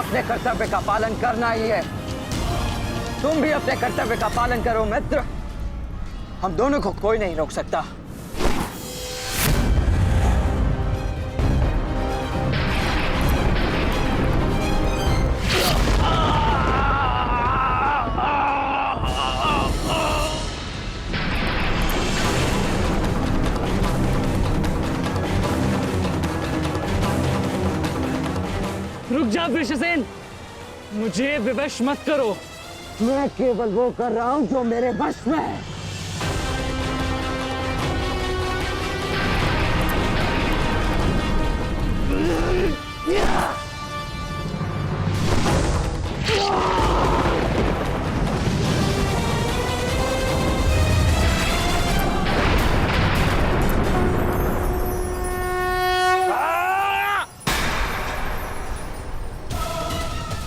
अपने कर्तव्य का पालन करना ही है। तुम भी अपने कर्तव्य का पालन करो मित्र। हम दोनों को कोई नहीं रोक सकता। रुक जा वृषसेन, मुझे विवश मत करो। मैं केवल वो कर रहा हूं जो मेरे वश में है।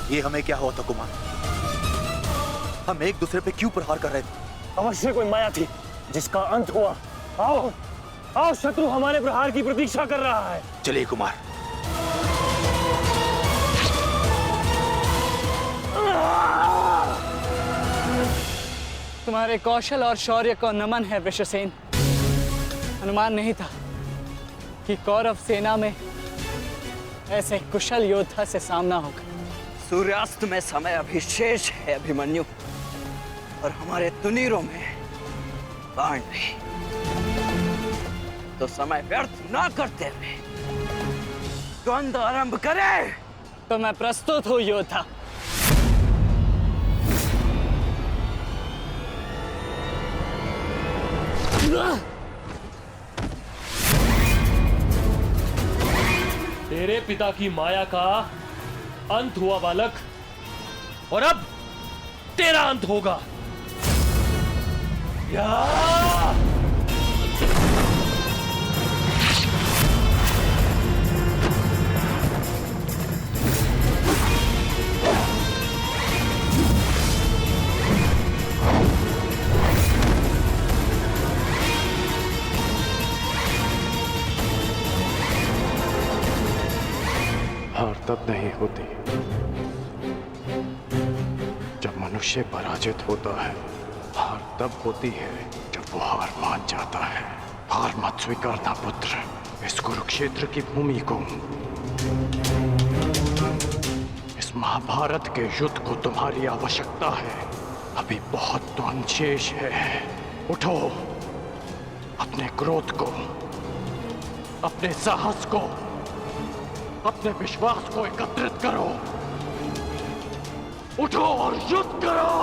ये हमें क्या हुआ था कुमार? हम एक दूसरे पे क्यों प्रहार कर रहे थे? अवश्य कोई माया थी जिसका अंत हुआ। आओ आओ, शत्रु हमारे प्रहार की प्रतीक्षा कर रहा है। चलिए कुमार। तुम्हारे कौशल और शौर्य को नमन है वृषसेन। अनुमान नहीं था कि कौरव सेना में ऐसे कुशल योद्धा से सामना होगा। सूर्यास्त में समय अभी शेष है अभिमन्यु, और हमारे तुनीरों में बाण नहीं। तो समय व्यर्थ ना करते हुए द्वंद्व आरंभ करें। तो मैं प्रस्तुत हूं योद्धा। तेरे पिता की माया का अंत हुआ बालक, और अब तेरा अंत होगा। हार तब नहीं होती जब मनुष्य पराजित होता है। हार तब होती है जब वो हार मान जाता है। हार मत स्वीकारना पुत्र। इस कुरुक्षेत्र की भूमि को, इस महाभारत के युद्ध को तुम्हारी आवश्यकता है। अभी बहुत द्वंद्व शेष है। उठो, अपने क्रोध को, अपने साहस को, अपने विश्वास को एकत्रित करो। उठो और युद्ध करो।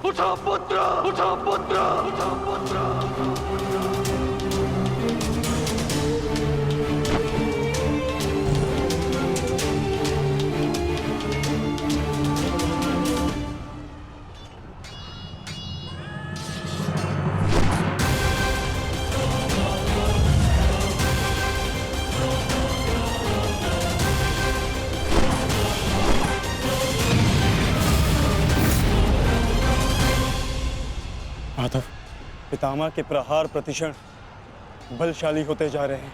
उठो पुत्र, उठो पुत्र, उठो पुत्र। माधव, पितामह के प्रहार प्रतिक्षण बलशाली होते जा रहे हैं।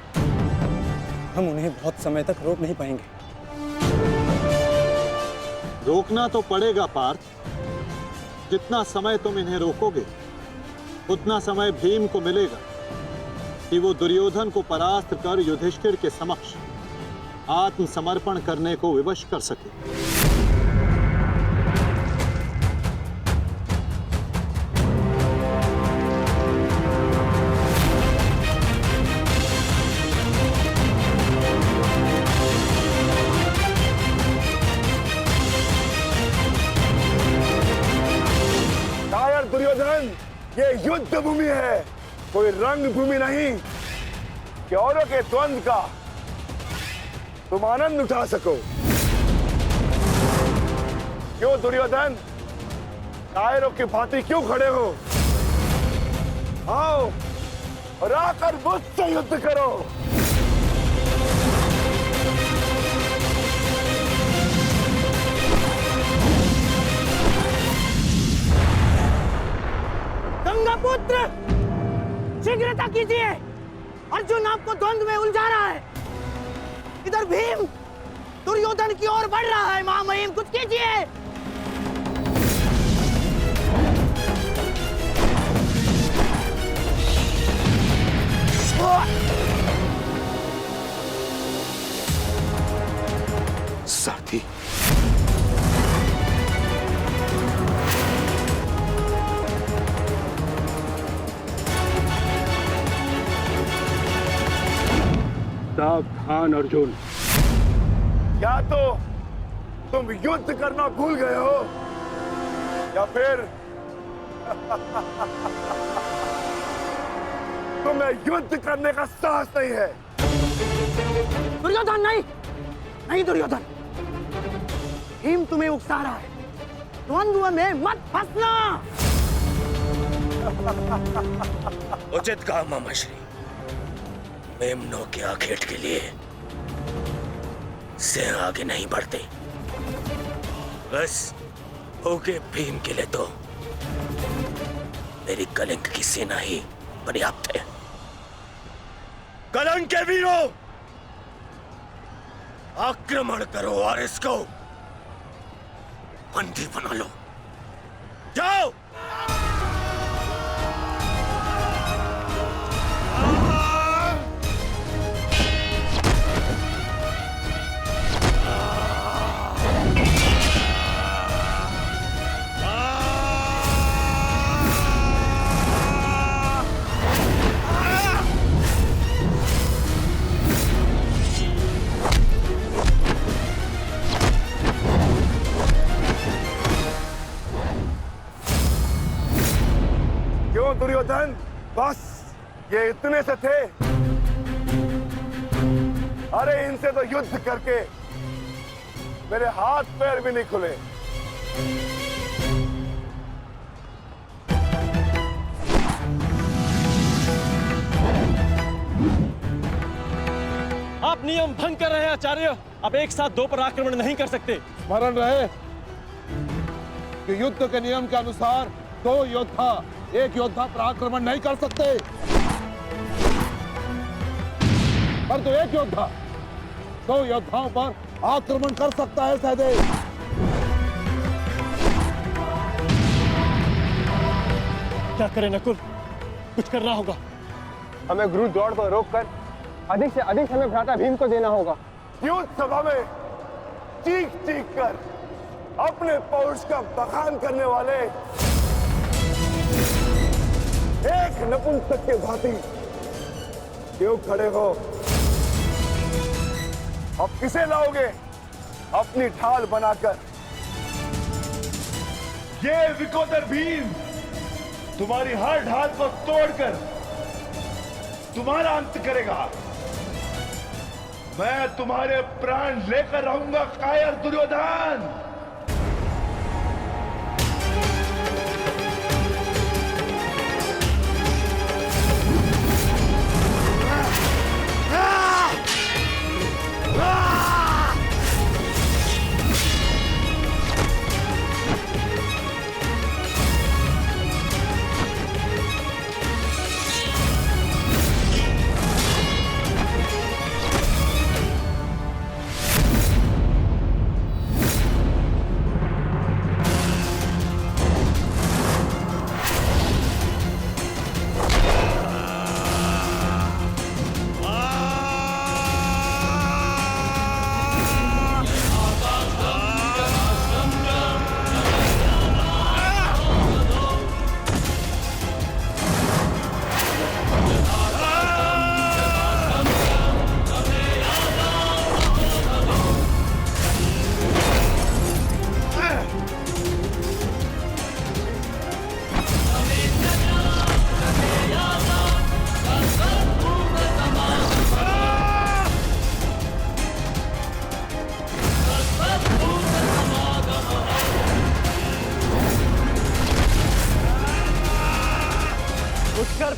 हम उन्हें बहुत समय तक रोक नहीं पाएंगे। रोकना तो पड़ेगा पार्थ। जितना समय तुम इन्हें रोकोगे उतना समय भीम को मिलेगा कि वो दुर्योधन को परास्त कर युधिष्ठिर के समक्ष आत्मसमर्पण करने को विवश कर सके। दुर्योधन, ये युद्ध भूमि है, कोई रंग भूमि नहीं कि औरों के द्वंद्व का तुम आनंद उठा सको। क्यों दुर्योधन, कायरों की भांति क्यों खड़े हो? आओ और आकर मुझसे युद्ध करो। पुत्र, शीघ्रता कीजिए। अर्जुन आपको द्वंद्व में उलझा रहा है। इधर भीम दुर्योधन की ओर बढ़ रहा है। महामहिम कुछ कीजिए। साथी, सावधान अर्जुन। या तो तुम युद्ध करना भूल गए हो या फिर तुम्हें युद्ध करने का साहस नहीं है। दुर्योधन नहीं, नहीं दुर्योधन, भीम तुम्हें उकसा रहा है। द्वंद्व में मत फंसना। उचित कहा मामाश्री। मेमनों के आखेट के लिए से आगे नहीं बढ़ते, बस होके भीम के लिए तो मेरी कलिंग की सेना ही पर्याप्त है। कलंक के वीरों, आक्रमण करो और इसको बंदी बना लो। जाओ। दुर्योधन, बस ये इतने से थे? अरे इनसे तो युद्ध करके मेरे हाथ पैर भी नहीं खुले। आप नियम भंग कर रहे हैं आचार्य। आप एक साथ दो पर आक्रमण नहीं कर सकते। स्मरण रहे कि युद्ध के नियम के अनुसार दो योद्धा एक योद्धा पर आक्रमण नहीं कर सकते, पर तो एक योद्धा दो योद्धाओं पर आक्रमण कर सकता है। सहदेव, क्या करें नकुल? कुछ करना होगा। हमें गुरु दौड़ को रोककर अधिक से अधिक हमें भ्राता भीम को देना होगा। युद्ध सभा में चीख चीख कर अपने पौरुष का बखान करने वाले एक नपुंसक के भांति क्यों खड़े हो? अब किसे लाओगे अपनी ढाल बनाकर? ये विकोदर भीम तुम्हारी हर ढाल को तोड़कर तुम्हारा अंत करेगा। मैं तुम्हारे प्राण लेकर रहूंगा कायर दुर्योधन।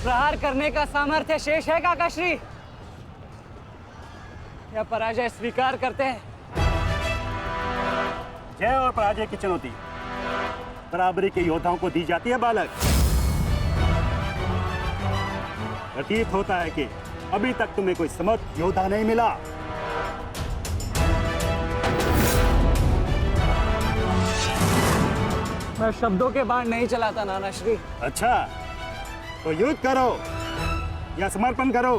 प्रहार करने का सामर्थ्य शेष है काकाश्री, या पराजय स्वीकार करते हैं? जय और पराजय की चुनौती बराबरी के योद्धाओं को दी जाती है बालक। प्रतीत होता है कि अभी तक तुम्हें कोई समर्थ योद्धा नहीं मिला। मैं शब्दों के बाण नहीं चलाता नाना श्री। अच्छा, तो युद्ध करो या समर्पण करो।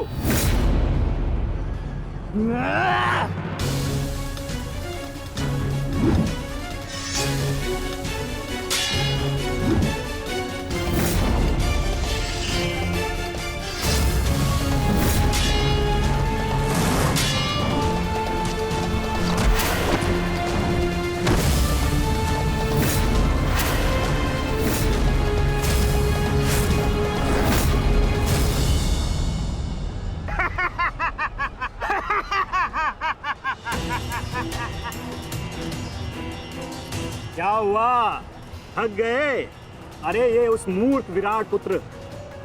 क्या हुआ, थक गए? अरे ये उस मूर्ख विराट पुत्र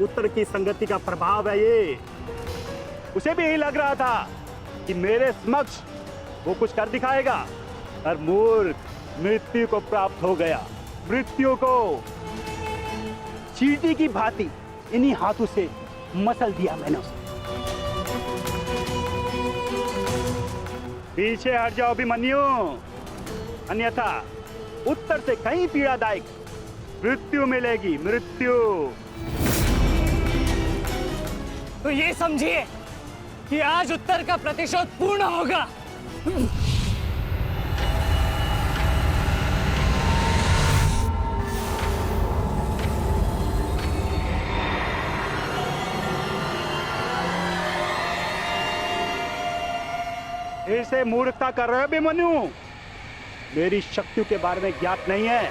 उत्तर की संगति का प्रभाव है। ये उसे भी यही लग रहा था कि मेरे समक्ष वो कुछ कर दिखाएगा, और मूर्ख मृत्यु को प्राप्त हो गया। मृत्यु को चींटी की भांति इन्हीं हाथों से मसल दिया मैंने उसे। पीछे हट जाओ अभिमन्यु, अन्यथा उत्तर से कहीं पीड़ादायक मृत्यु मिलेगी, मृत्यु। तो ये समझिए कि आज उत्तर का प्रतिशोध पूर्ण होगा। फिर से मूर्खता कर रहे हो अभिमन्यु? मेरी शक्तियों के बारे में ज्ञात नहीं है।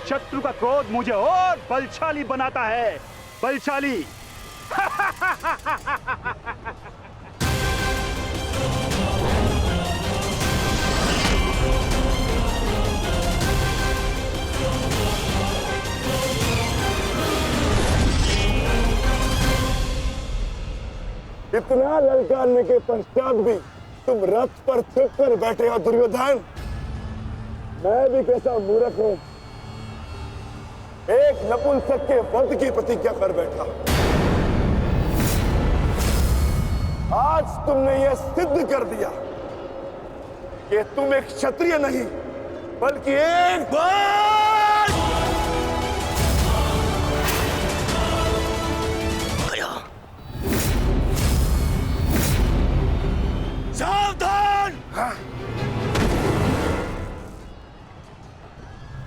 शत्रु का क्रोध मुझे और बलशाली बनाता है, बलशाली। इतना ललकारने के पश्चात भी तुम रथ पर छिप कर बैठे हो दुर्योधन। मैं भी कैसा मूर्ख हूं, एक नपुंसक के वध की प्रतिज्ञा कर बैठा। आज तुमने यह सिद्ध कर दिया कि तुम एक क्षत्रिय नहीं बल्कि एक सावधान!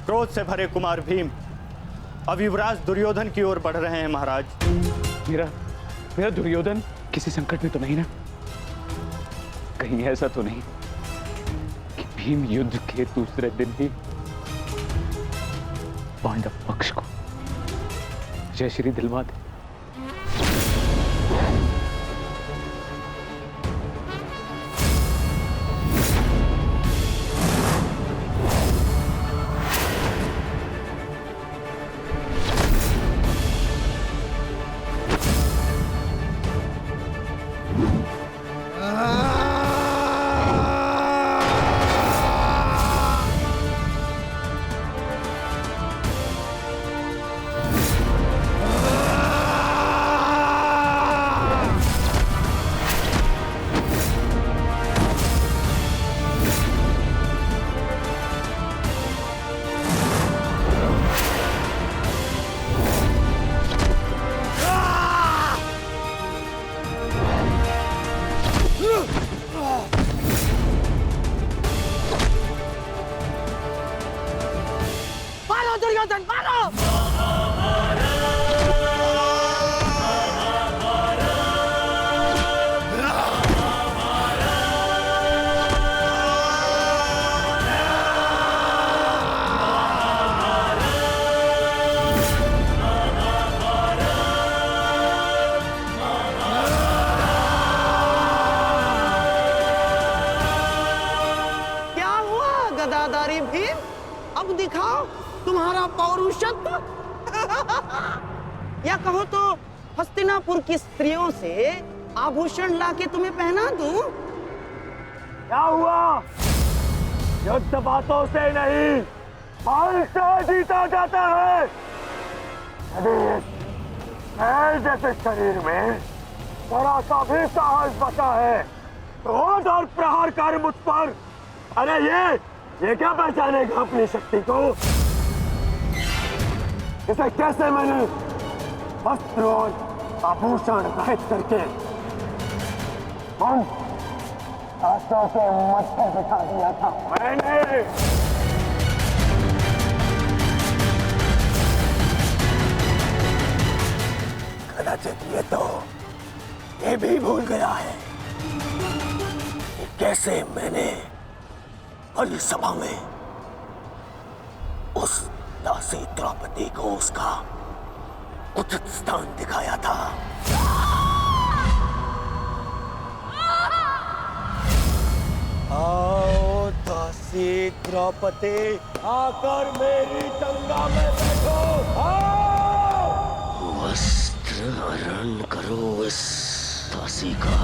क्रोध से भरे कुमार भीम अब युवराज दुर्योधन की ओर बढ़ रहे हैं महाराज। मेरा दुर्योधन किसी संकट में तो नहीं ना? कहीं ऐसा तो नहीं कि भीम युद्ध के दूसरे दिन ही पांडव पक्ष को जयश्री दिलवा दे? दुर्योधन मारो! क्या हुआ गदाधारी भीम? अब दिखाओ तुम्हारा पौरुषत्व। या कहो तो हस्तिनापुर की स्त्रियों से आभूषण लाके तुम्हें पहना दूं? क्या हुआ? युद्ध बातों से नहीं बल से जीता जाता है। शरीर जैसे शरीर में थोड़ा सा भी साहस बचा है, क्रोध और प्रहार कर मुझ पर। अरे ये क्या पहचानेगा अपनी शक्ति को? इसे कैसे मैंने वस्त्र और आभूषण रहित करके उन दासों के मत पर बिठा दिया था मैंने। कदाचित ये भी भूल गया है कि कैसे मैंने बड़ी सभा में उस दासी द्रौपदी को उसका उचित स्थान दिखाया था। आओ दासी द्रौपदी, आकर मेरी गंगा में बैठो। आओ, वस्त्र हरण करो इस दासी का।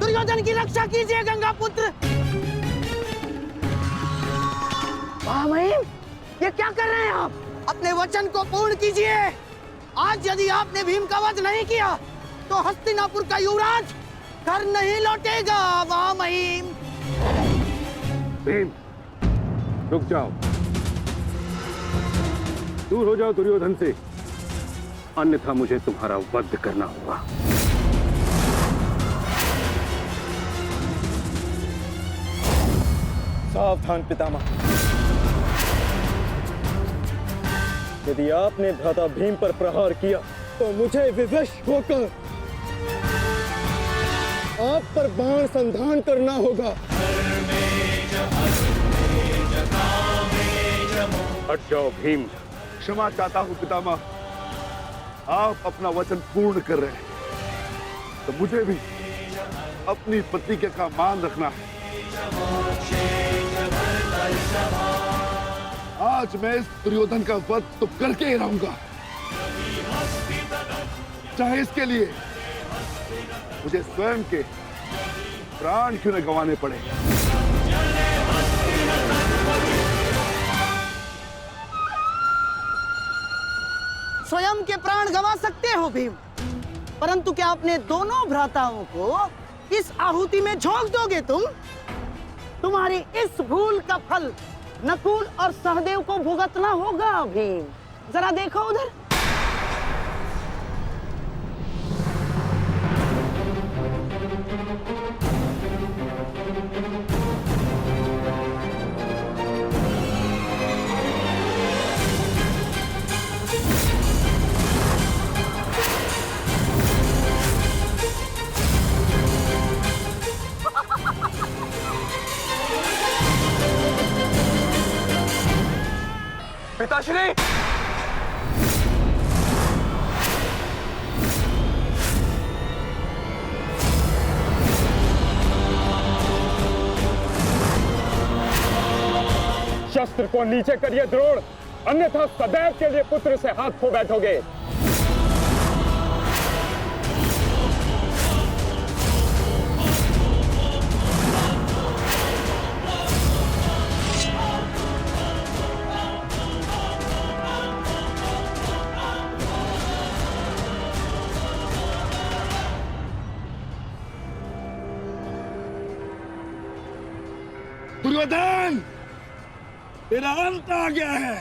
दुर्योधन की रक्षा कीजिए गंगा पुत्र। महामहिम, ये क्या कर रहे हैं आप? अपने वचन को पूर्ण कीजिए। आज यदि आपने भीम का वध नहीं किया तो हस्तिनापुर का युवराज घर नहीं लौटेगा। महामहिम, भीम, रुक जाओ, दूर हो जाओ दुर्योधन से, अन्यथा मुझे तुम्हारा वध करना होगा। सावधान पितामह, यदि आपने भ्राता भीम पर प्रहार किया तो मुझे विवश होकर आप पर बाण संधान करना होगा। हट जाओ भीम। क्षमा चाहता हूं पितामह, आप अपना वचन पूर्ण कर रहे हैं तो मुझे भी अपनी प्रतिज्ञा का मान रखना है। आज मैं इस दुर्योधन का वध तो करके ही रहूंगा, चाहे इसके लिए मुझे स्वयं के प्राण क्यों न गंवाने पड़े। स्वयं के प्राण गंवा सकते हो भीम, परंतु क्या अपने दोनों भ्राताओं को इस आहुति में झोंक दोगे तुम? तुम्हारी इस भूल का फल नकुल और सहदेव को भुगतना होगा भीम। जरा देखो उधर। पिताश्री, शस्त्र को नीचे करिए द्रोण, अन्यथा सदैव के लिए पुत्र से हाथ खो बैठोगे। दुर्योधन, तेरा अंत आ गया है।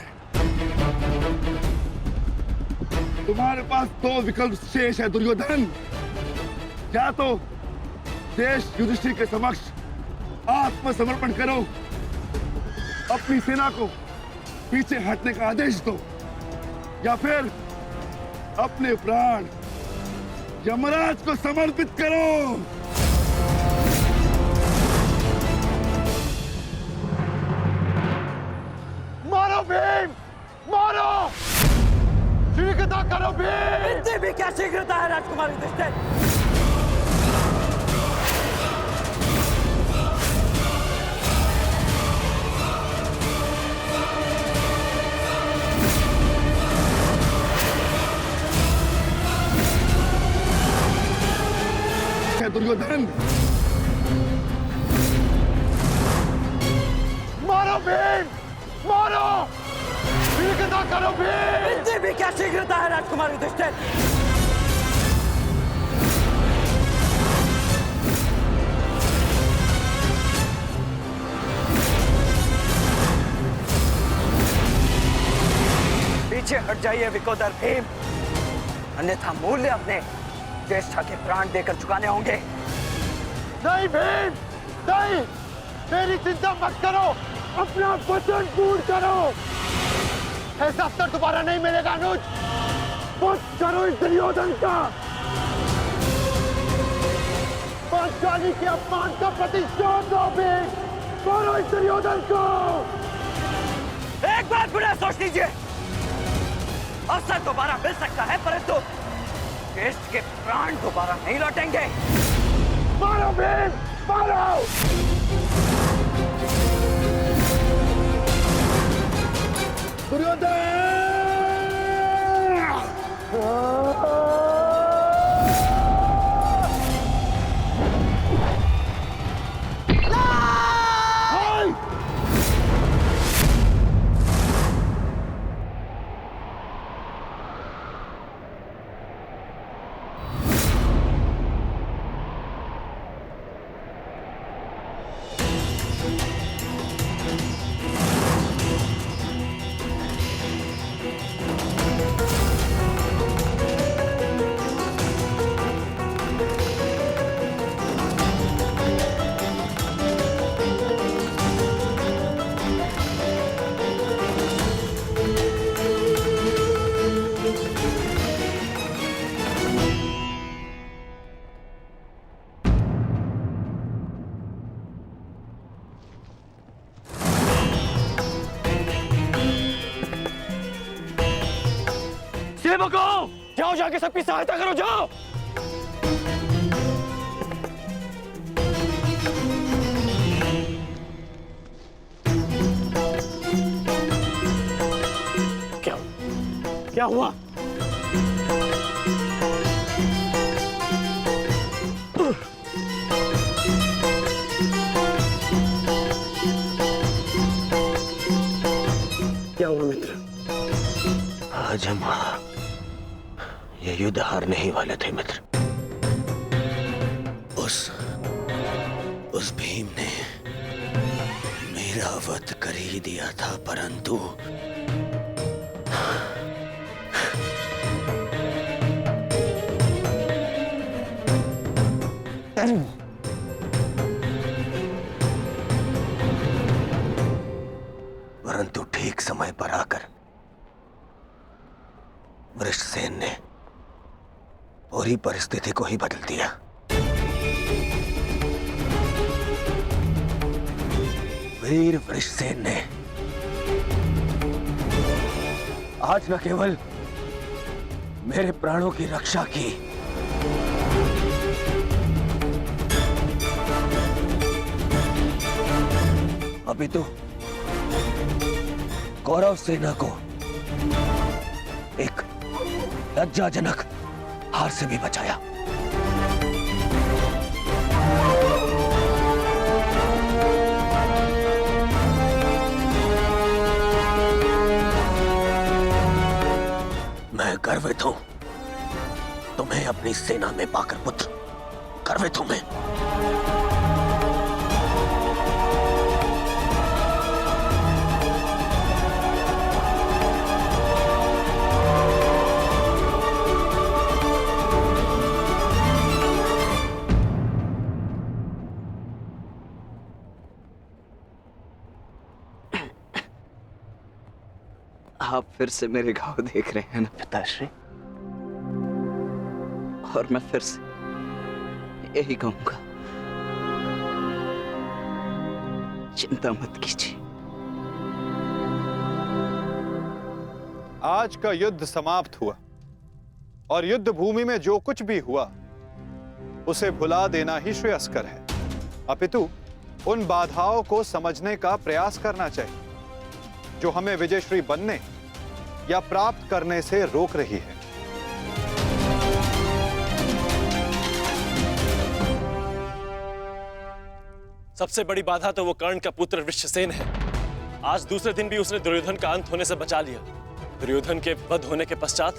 तुम्हारे पास दो विकल्प शेष है दुर्योधन। या तो देश युधिष्ठिर के समक्ष आत्मसमर्पण करो, अपनी सेना को पीछे हटने का आदेश दो, या फिर अपने प्राण यमराज को समर्पित करो। मारो भीम, मारो, शीघ्रता करो भीम। इतनी भी क्या शीघ्रता है राजकुमार युधिष्ठिर? दुर्योधन, मारो भीम, मारो, शीघ्रता करो भीम। इतनी भी क्या शीघ्रता है राजकुमार युधिष्ठिर? पीछे हट जाइए विकोदर भीम, अन्यथा मूल्य अपने ज्येष्ठा के प्राण देकर चुकाने होंगे। नहीं भीम, नहीं, मेरी चिंता मत करो, अपना वचन पूर्ण करो। ऐसा अवसर दोबारा नहीं मिलेगा अनुज। मत करो इस दुर्योधन का, पांचाली के अपमान का प्रतिशोध दो भीम। मारो इस दुर्योधन को। एक बार पुनः सोच लीजिए, अवसर दोबारा मिल सकता है, परंतु देश के प्राण दोबारा नहीं लौटेंगे। मारो भीम, मारो। दुर्योधन! जाओ, जाके सबकी सहायता करो, जाओ। क्या हुआ? क्या हुआ मित्र? आज हम ये युद्ध हारने ही वाले थे मित्र। उस भीम ने मेरा वध कर ही दिया था, परंतु ठीक समय पर आकर वृषसेन ने पूरी परिस्थिति को ही बदल दिया। वीर वृषसेन ने आज न केवल मेरे प्राणों की रक्षा की, अभी तो कौरव सेना को एक लज्जाजनक हार से भी बचाया। मैं गर्वित हूं तुम्हें अपनी सेना में पाकर पुत्र, गर्वित हूं मैं। आप फिर से मेरे घाव देख रहे हैं ना पिताश्री? और मैं फिर से यही कहूंगा, चिंता मत कीजिए। आज का युद्ध समाप्त हुआ और युद्ध भूमि में जो कुछ भी हुआ उसे भुला देना ही श्रेयस्कर है। अपितु उन बाधाओं को समझने का प्रयास करना चाहिए जो हमें विजयश्री बनने या प्राप्त करने से रोक रही है। सबसे बड़ी बाधा तो वो कर्ण का पुत्र वृषसेन है। आज दूसरे दिन भी उसने दुर्योधन का अंत होने से बचा लिया। दुर्योधन के वध होने के पश्चात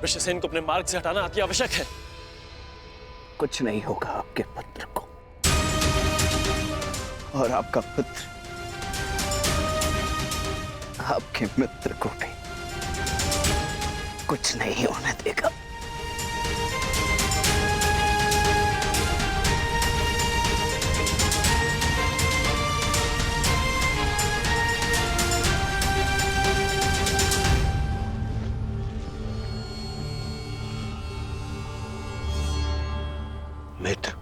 वृषसेन को अपने मार्ग से हटाना अति आवश्यक है। कुछ नहीं होगा आपके पुत्र को, और आपका पुत्र आपके मित्र को भी कुछ नहीं होने देगा। मित्र,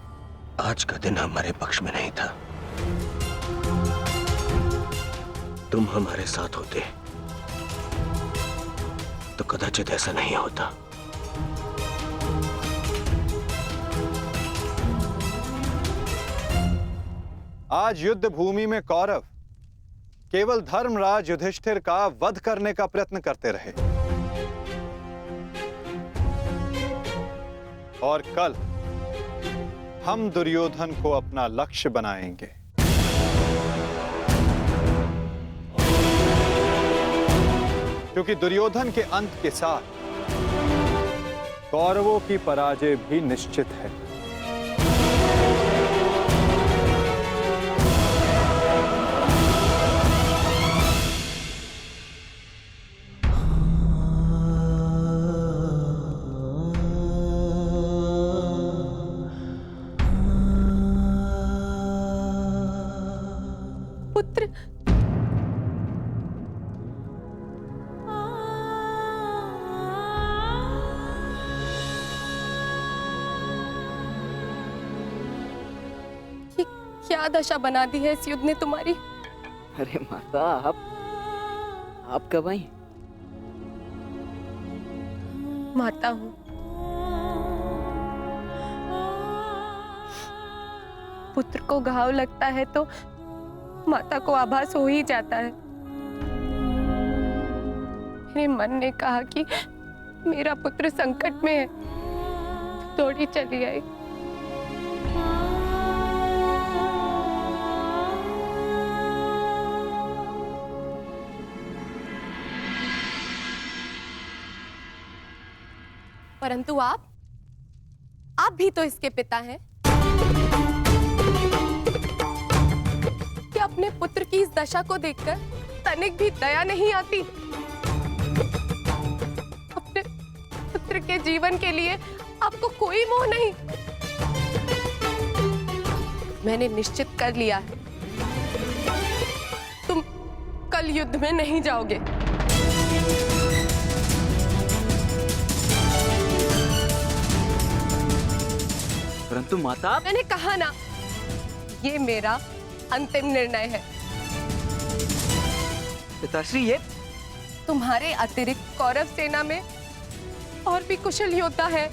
आज का दिन हमारे पक्ष में नहीं था। तुम हमारे साथ होते तो कदाचित ऐसा नहीं होता। आज युद्ध भूमि में कौरव केवल धर्मराज युधिष्ठिर का वध करने का प्रयत्न करते रहे, और कल हम दुर्योधन को अपना लक्ष्य बनाएंगे। क्योंकि दुर्योधन के अंत के साथ कौरवों की पराजय भी निश्चित है। पुत्र, क्या दशा बना दी है इस युद्ध ने तुम्हारी। अरे माता, आप कब आई? माता हूं। पुत्र को घाव लगता है तो माता को आभास हो ही जाता है। मेरे मन ने कहा कि मेरा पुत्र संकट में है, दौड़ी चली आई। परंतु आप भी तो इसके पिता हैं। क्या अपने पुत्र की इस दशा को देखकर तनिक भी दया नहीं आती? अपने पुत्र के जीवन के लिए आपको कोई मोह नहीं? मैंने निश्चित कर लिया है, तुम कल युद्ध में नहीं जाओगे। परंतु माता, मैंने कहा ना, ये मेरा अंतिम निर्णय है। पिताश्री, ये तुम्हारे अतिरिक्त कौरव सेना में और भी कुशल योद्धा है।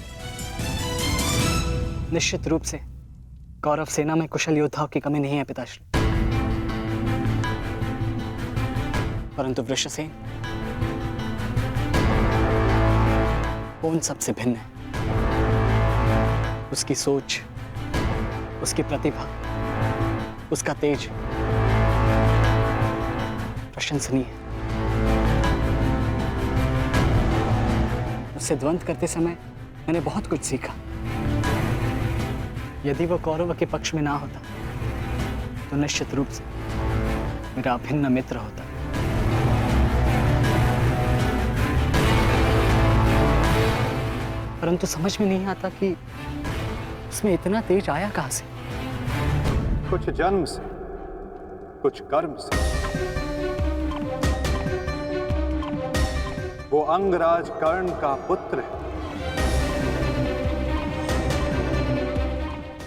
निश्चित रूप से कौरव सेना में कुशल योद्धाओं की कमी नहीं है पिताश्री, परंतु वृषसेन वो उन सबसे भिन्न है। उसकी सोच, उसकी प्रतिभा, उसका तेज प्रशंसनीय है। उससे द्वंद्व करते समय मैंने बहुत कुछ सीखा। यदि वो कौरव के पक्ष में ना होता तो निश्चित रूप से मेरा अभिन्न मित्र होता। परंतु समझ में नहीं आता कि उसमें इतना तेज आया कहां से। कुछ जन्म से, कुछ कर्म से। वो अंगराज कर्ण का पुत्र है,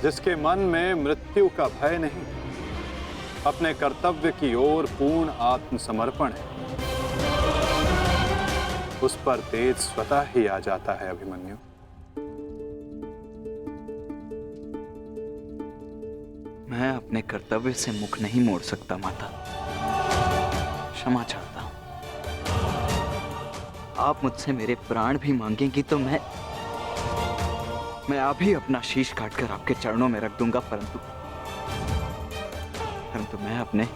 जिसके मन में मृत्यु का भय नहीं, अपने कर्तव्य की ओर पूर्ण आत्मसमर्पण है। उस पर तेज स्वतः ही आ जाता है अभिमन्यु। मैं अपने कर्तव्य से मुख नहीं मोड़ सकता माता, क्षमा चाहता हूं। आप मुझसे मेरे प्राण भी मांगेंगी तो मैं अभी अपना शीश काटकर आपके चरणों में रख दूंगा, परंतु मैं अपने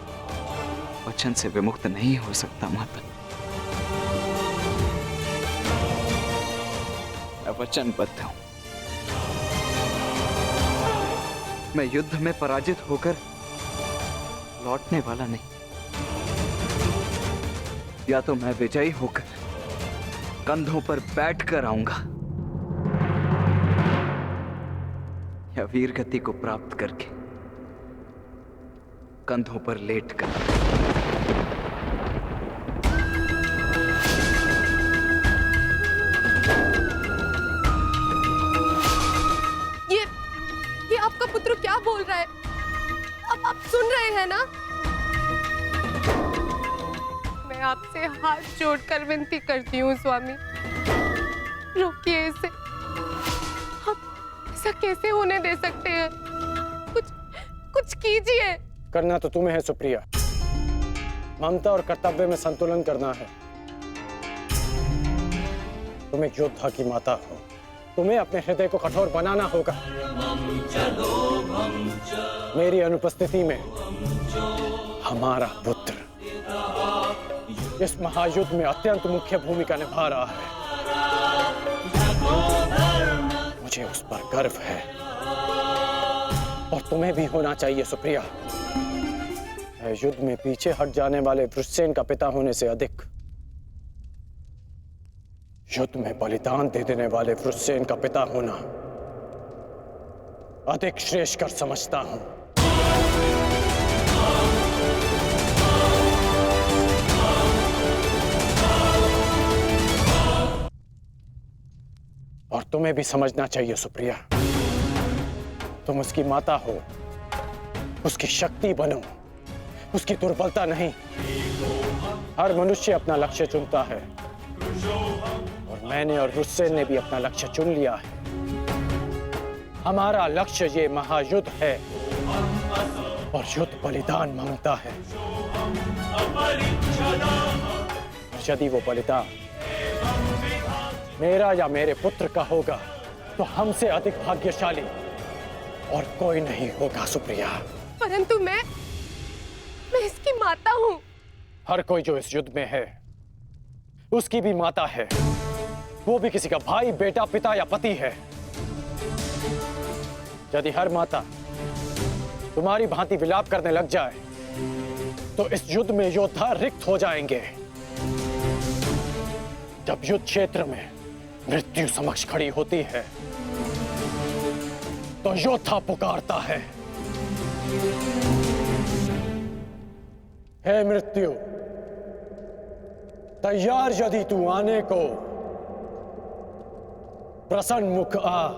वचन से विमुक्त नहीं हो सकता माता। मैं वचनबद्ध हूं। मैं युद्ध में पराजित होकर लौटने वाला नहीं, या तो मैं विजयी होकर कंधों पर बैठकर आऊंगा, या वीर गति को प्राप्त करके कंधों पर लेटकर। ये आपका पुत्र क्या बोल रहा है? अब आप सुन रहे हैं ना? मैं आपसे हाथ जोड़कर विनती करती हूँ स्वामी, रोकिए इसे। आप ऐसा कैसे होने दे सकते हैं? कुछ कीजिए। करना तो तुम्हें है सुप्रिया, ममता और कर्तव्य में संतुलन करना है। तुम एक योद्धा की माता हो, तुम्हें अपने हृदय को कठोर बनाना होगा। मेरी अनुपस्थिति में हमारा पुत्र इस महायुद्ध में अत्यंत मुख्य भूमिका निभा रहा है। मुझे उस पर गर्व है और तुम्हें भी होना चाहिए सुप्रिया। युद्ध में पीछे हट जाने वाले वृषसेन का पिता होने से अधिक युद्ध में बलिदान दे देने वाले वृषसेन का पिता होना अधिक श्रेष्ठकर समझता हूं। और तुम्हें भी समझना चाहिए सुप्रिया, तुम उसकी माता हो, उसकी शक्ति बनो, उसकी दुर्बलता नहीं। हर मनुष्य अपना लक्ष्य चुनता है और मैंने और वृषसेन ने भी अपना लक्ष्य चुन लिया है। हमारा लक्ष्य ये महायुद्ध है और युद्ध बलिदान मांगता है। यदि वो बलिदान मेरा या मेरे पुत्र का होगा तो हमसे अधिक भाग्यशाली और कोई नहीं होगा सुप्रिया। परंतु मैं इसकी माता हूं। हर कोई जो इस युद्ध में है उसकी भी माता है, वो भी किसी का भाई, बेटा, पिता या पति है। यदि हर माता तुम्हारी भांति विलाप करने लग जाए तो इस युद्ध में योद्धा रिक्त हो जाएंगे। जब युद्ध क्षेत्र में मृत्यु समक्ष खड़ी होती है तो योद्धा पुकारता है, हे मृत्यु, तैयार यदि तू आने को, प्रसन्न मुख आ,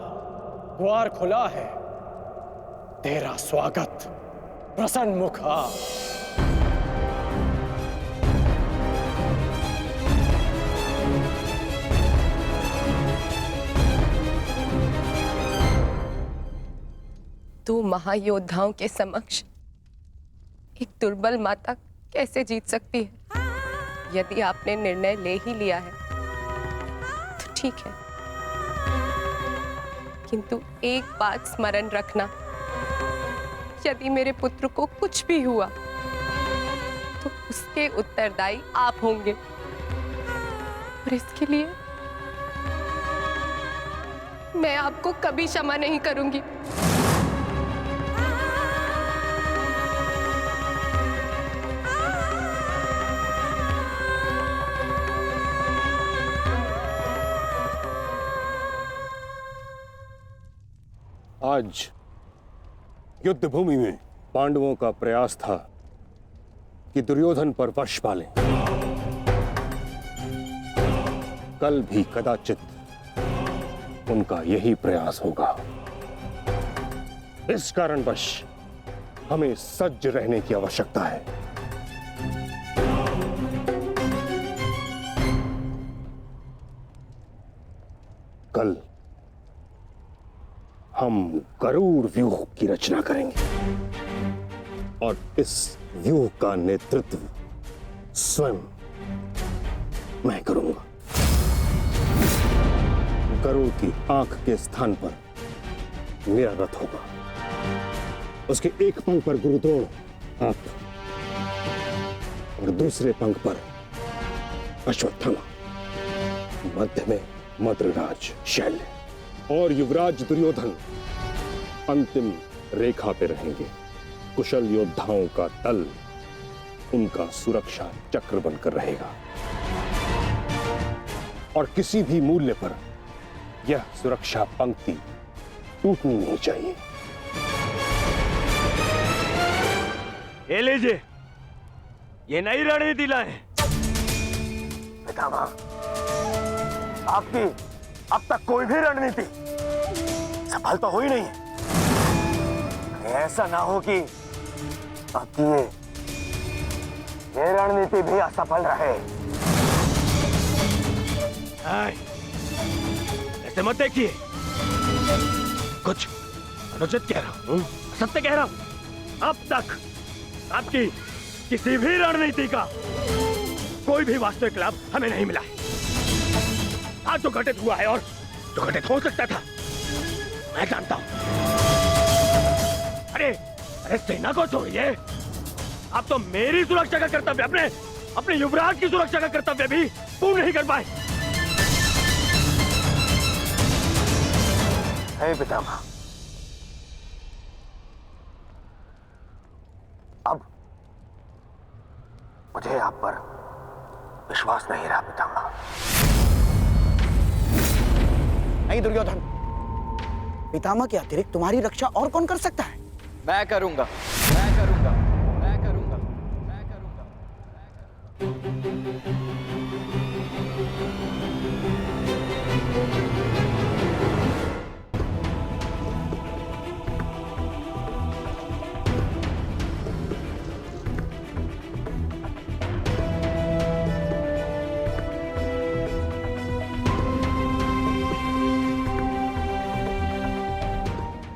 द्वार खुला है, तेरा स्वागत, प्रसन्न मुख आ। तू महायोद्धाओं के समक्ष एक दुर्बल माता कैसे जीत सकती है? यदि आपने निर्णय ले ही लिया है तो ठीक है, किंतु एक बात स्मरण रखना, यदि मेरे पुत्र को कुछ भी हुआ तो उसके उत्तरदायी आप होंगे और इसके लिए मैं आपको कभी क्षमा नहीं करूंगी। आज युद्ध भूमि में पांडवों का प्रयास था कि दुर्योधन पर वश पालें, कल भी कदाचित उनका यही प्रयास होगा। इस कारणवश हमें सज्ज रहने की आवश्यकता है। कल हम गरुड़ व्यूह की रचना करेंगे और इस व्यूह का नेतृत्व स्वयं मैं करूंगा। गरुड़ की आंख के स्थान पर मेरा रथ होगा। उसके एक पंख पर गुरुद्रोण आप और दूसरे पंख पर अश्वत्थामा, मध्य में मद्रराज शैल्य और युवराज दुर्योधन अंतिम रेखा पे रहेंगे। कुशल योद्धाओं का दल उनका सुरक्षा चक्र बनकर रहेगा और किसी भी मूल्य पर यह सुरक्षा पंक्ति टूटनी नहीं चाहिए। ये लीजिए, ये नई रणनीति लाए। पितामह, आपकी अब तक कोई भी रणनीति सफल तो हुई नहीं है। ऐसा ना हो कि आपकी ये रणनीति भी असफल रहे। ऐसे मत देखिए, कुछ अनुचित कह रहा हूं, सत्य कह रहा हूं। अब तक आपकी किसी भी रणनीति का कोई भी वास्तविक लाभ हमें नहीं मिला है। आज जो घटित हुआ है और जो घटित हो सकता था, मैं जानता हूं। अरे सेना को छोड़िए, आप तो मेरी सुरक्षा का कर्तव्य, अपने युवराज की सुरक्षा का कर्तव्य भी पूर्ण नहीं कर पाए। हे पितामह, अब मुझे आप पर विश्वास नहीं रहा पितामह। नहीं दुर्योधन, पितामह के अतिरिक्त तुम्हारी रक्षा और कौन कर सकता है? मैं करूंगा, मैं करूंगा, मैं करूंगा, मैं करूंगा।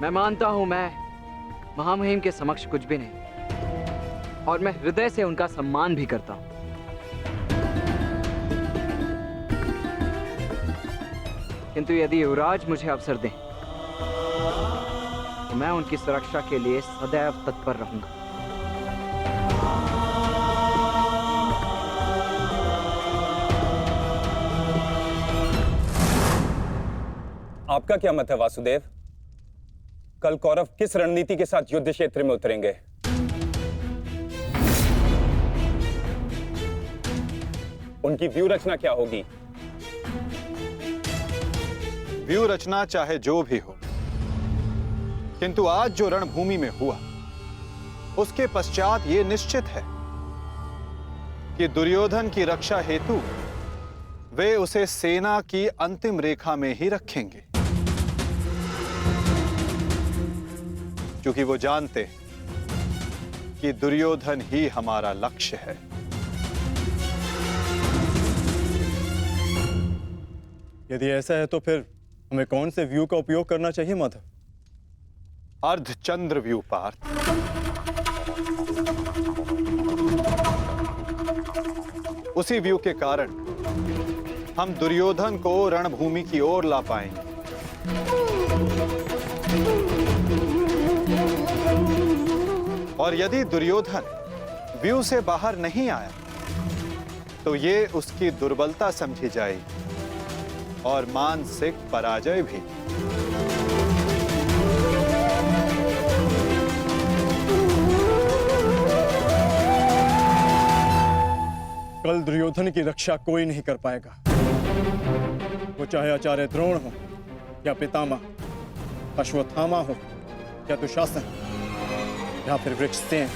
मैं मानता हूं मैं महामहिम के समक्ष कुछ भी नहीं, और मैं हृदय से उनका सम्मान भी करता हूं। किंतु यदि युवराज मुझे अवसर दें तो मैं उनकी सुरक्षा के लिए सदैव तत्पर रहूंगा। आपका क्या मत है वासुदेव? कल कौरव किस रणनीति के साथ युद्ध क्षेत्र में उतरेंगे? उनकी व्यूह रचना क्या होगी? व्यूह रचना चाहे जो भी हो, किंतु आज जो रणभूमि में हुआ उसके पश्चात यह निश्चित है कि दुर्योधन की रक्षा हेतु वे उसे सेना की अंतिम रेखा में ही रखेंगे, क्योंकि वो जानते कि दुर्योधन ही हमारा लक्ष्य है। यदि ऐसा है तो फिर हमें कौन से व्यू का उपयोग करना चाहिए माधव? अर्धचंद्र व्यू पार्थ। उसी व्यू के कारण हम दुर्योधन को रणभूमि की ओर ला पाएंगे। और यदि दुर्योधन व्यू से बाहर नहीं आया तो ये उसकी दुर्बलता समझी जाएगी और मानसिक पराजय भी। कल दुर्योधन की रक्षा कोई नहीं कर पाएगा, वो चाहे आचार्य द्रोण हो या पितामह अश्वत्थामा हो या दुशासन या फिर वृक्षसेन।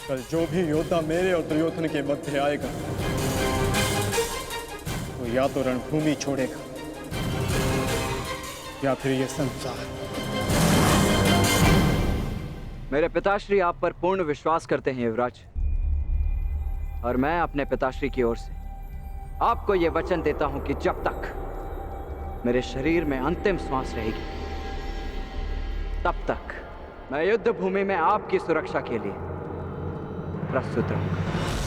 कल जो भी योद्धा मेरे और दुर्योधन के मध्य आएगा तो या तो रणभूमि छोड़ेगा या फिर ये संसार। मेरे पिताश्री आप पर पूर्ण विश्वास करते हैं युवराज, और मैं अपने पिताश्री की ओर से आपको यह वचन देता हूं कि जब तक मेरे शरीर में अंतिम श्वास रहेगी तब तक मैं युद्ध भूमि में आपकी सुरक्षा के लिए प्रस्तुत रहूंगा।